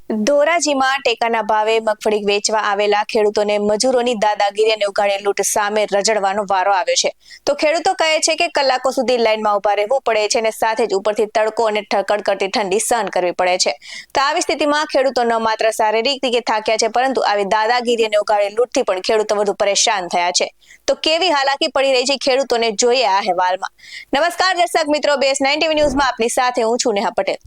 ધોરાજીમાં ટેકાના ભાવે મગફળી વેચવા આવેલા ખેડૂતોને મજૂરોની દાદાગીરી અને ઉઘાડે લૂંટ સામે રજડવાનો વારો આવ્યો છે. તો ખેડૂતો કહે છે કે કલાકો સુધી લાઈનમાં ઉભા રહેવું પડે છે અને સાથે જ ઉપરથી તડકો અને કડકડતી ઠંડી સહન કરવી પડે છે. તો આવી સ્થિતિમાં ખેડૂતો ન માત્ર શારીરિક રીતે થાક્યા છે, પરંતુ આવી દાદાગીરી અને ઉઘાડે લૂંટથી પણ ખેડૂતો વધુ પરેશાન થયા છે. તો કેવી હાલાકી પડી રહી છે ખેડૂતોને, જોઈએ આ અહેવાલમાં. નમસ્કાર દર્શક મિત્રો, BS9 TV ન્યૂઝમાં આપની સાથે હું છું નેહા પટેલ.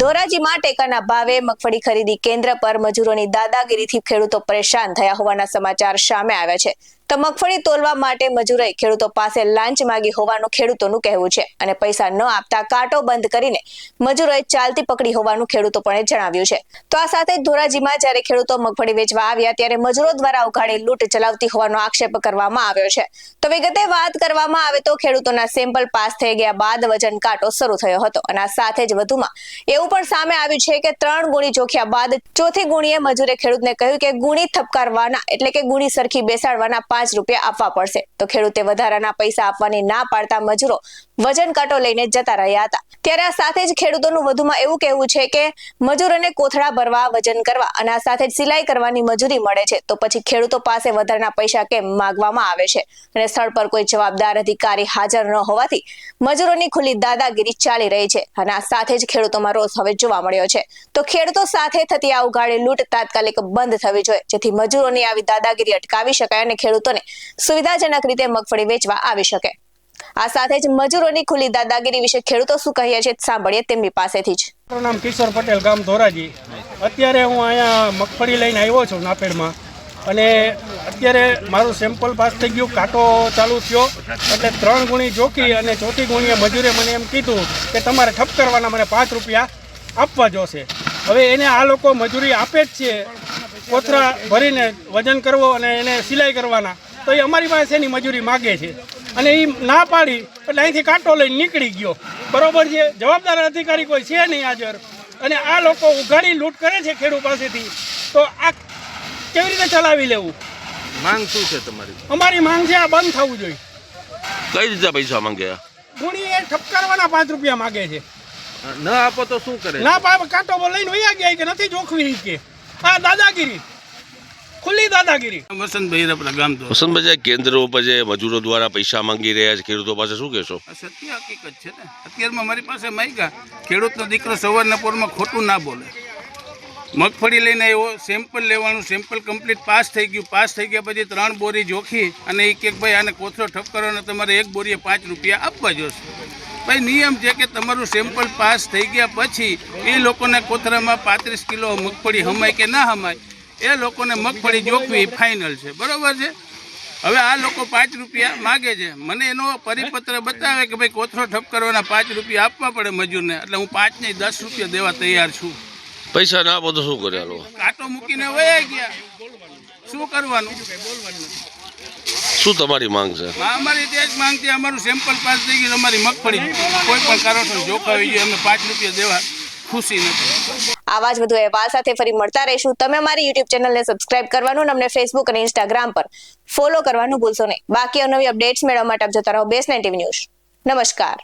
ધોરાજીમાં ટેકાના ભાવે મગફળી ખરીદી કેન્દ્ર પર મજૂરોની દાદાગીરીથી ખેડૂતો પરેશાન થયા હોવાના સમાચાર સામે આવ્યા છે. તો મગફળી તોલવા માટે મજૂરોએ ખેડૂતો પાસે લાંચ માંગી હોવાનું ખેડૂતોનું કહેવું છે અને પૈસા ન આપતા કાંટો બંધ કરીને મજૂરોએ ચાલતી પકડી હોવાનું ખેડૂતો પણ જણાવ્યું છે. તો આ સાથે ધોરાજીમાં જ્યારે ખેડૂતો મગફળી વેચવા આવ્યા ત્યારે મજૂરો દ્વારા ઉઘાડે લૂંટ ચલાવતી હોવાનો આક્ષેપ કરવામાં આવ્યો છે. તો વિગતે વાત કરવામાં આવે તો ખેડૂતોના સેમ્પલ પાસ થઈ ગયા બાદ વજન કાંટો શરૂ થયો હતો અને આ સાથે જ વધુમાં એવું પણ સામે આવ્યું છે કે 3 ગુણી જોખ્યા બાદ ચોથી ગુણીએ મજૂરે ખેડૂતને કહ્યું કે ગુણી થપકારવાના એટલે કે ગુણી સરખી બેસાડવાના 5 રૂપિયા આપવા પડશે. તો ખેડૂતે વધારાના પૈસા આપવાની ના પાડતા મજૂરો વજન કાંટો લઈને જતા રહ્યા હતા. ત્યારે આ સાથે જ ખેડૂતોનું વધુમાં એવું કહેવું છે કે મજૂરોને કોથળા ભરવા, વજન કરવા અને આ સાથે જ સિલાઈ કરવાની મજૂરી મળે છે, તો પછી ખેડૂતો પાસે વધારાના પૈસા કેમ માંગવામાં આવે છે? અને સ્થળ પર કોઈ જવાબદાર અધિકારી હાજર ન હોવાથી મજૂરોની ખુલ્લી દાદાગીરી ચાલી રહી છે અને આ સાથે જ ખેડૂતોમાં રોષ હવે જોવા મળ્યો છે. તો ખેડૂતો સાથે થતી આ ઉઘાડે લૂંટ તાત્કાલિક બંધ થવી જોઈએ, જેથી મજૂરોની આવી દાદાગીરી અટકાવી શકાય અને ખેડૂતોને સુવિધાજનક રીતે મગફળી વેચવા આવી શકે. આ સાથે જ મજૂરોની ખુલ્લી દાદાગીરી વિશે ખેડૂતો શું કહે છે સાંભળીએ તેમની પાસેથી જ. મારું નામ કિશોર પટેલ, ગામ ધોરાજી. અત્યારે હું અહીંયા મગફળી લઈને આવ્યો છું નાપેડમાં અને અત્યારે મારું સેમ્પલ પાસ થઈ ગયું, કાંટો ચાલુ થયો એટલે 3 ગુણી જોખી અને ચોથી ગુણીએ મજૂરે મને એમ કીધું કે તમારે ઠપ કરવાના, મને 5 રૂપિયા આપવા જોશે. હવે એને આ લોકો મજૂરી આપે જ છે, કોથળા ભરીને વજન કરવો અને એને સિલાઈ કરવાના, તો એ અમારી પાસેની મજૂરી માગે છે અને એ ના પાડી એટલે અહીંથી કાંટો લઈને નીકળી ગયો. બરોબર છે, જવાબદાર અધિકારી કોઈ છે નહીં હાજર અને આ લોકો ઉઘાડી લૂંટ કરે છે ખેડૂત પાસેથી. તો આ કેવી રીતે ચલાવી લેવું? માંગ શું છે તમારી? અમારી માંગ છે આ બંધ થવું જોઈએ. કઈ રીતે પૈસા માંગે? ગુણી એ ઠપકારવાના 5 રૂપિયા માગે છે. ન આપો તો શું કરે? ના પાપ કાંટો લઈને વયા ગયા કે નથી જોખવી કે આ દાદાગીરી, ખુલ્લી દાદાગીરી. વસંતભાઈ રપડા, ગામ તો વસંતભાઈ, કેન્દ્રો ઉપર જે મજૂરો દ્વારા પૈસા માંગી રહ્યા છે ખેડૂતો પાસે, શું કહેશો? સત્ય હકીકત છે ને. અત્યારમાં મારી પાસે માગ્યા, ખેડૂતનો દીકરો સવારના પોરમાં ખોટું ના બોલે. મગફળી લઈને આવ્યો, સેમ્પલ લેવાનું, સેમ્પલ કમ્પ્લીટ પાસ થઈ ગયું. પાસ થઈ ગયા પછી 3 બોરી જોખી અને એક ભાઈ આને કોથળો ઠપ કરવાનો, તમારે 1 બોરીએ 5 રૂપિયા આપવા જોશે. ભાઈ નિયમ છે કે તમારું સેમ્પલ પાસ થઈ ગયા પછી એ લોકોને કોથળામાં 35 કિલો મગફળી હમાય કે ના હમાય, એ લોકોને મગફળી જોખવી ફાઇનલ છે. બરાબર છે. હવે આ લોકો 5 રૂપિયા માગે છે, મને એનો પરિપત્ર બતાવે કે ભાઈ કોથળો ઠપ કરવાના 5 રૂપિયા આપવા પડે મજૂરને, એટલે હું 5 નહીં 10 રૂપિયા દેવા તૈયાર છું. પૈસા ના આપો તો શું કરે? કાંટો મૂકીને વયા ગયા, શું કરવાનું? શું તમારી માંગ છે? અમારી તે જ માંગ છે, અમારું સેમ્પલ પાસ થઈ ગયું, અમારી મગફળી કોઈ પણ કારણસર જોખાવી જોઈએ, અમે 5 રૂપિયા દેવા ખુશી નથી. આવા જ વધુ અહેવાલ સાથે ફરી મળતા રહીશું. તમે અમારી YouTube ચેનલને સબસ્ક્રાઇબ કરવાનું અને અમને Facebook અને Instagram પર ફોલો કરવાનું ભૂલશો નહીં. બાકી નવી અપડેટ્સ મેળવવા માટે આપ જોતા રહો BS9 TV ન્યૂઝ. નમસ્કાર.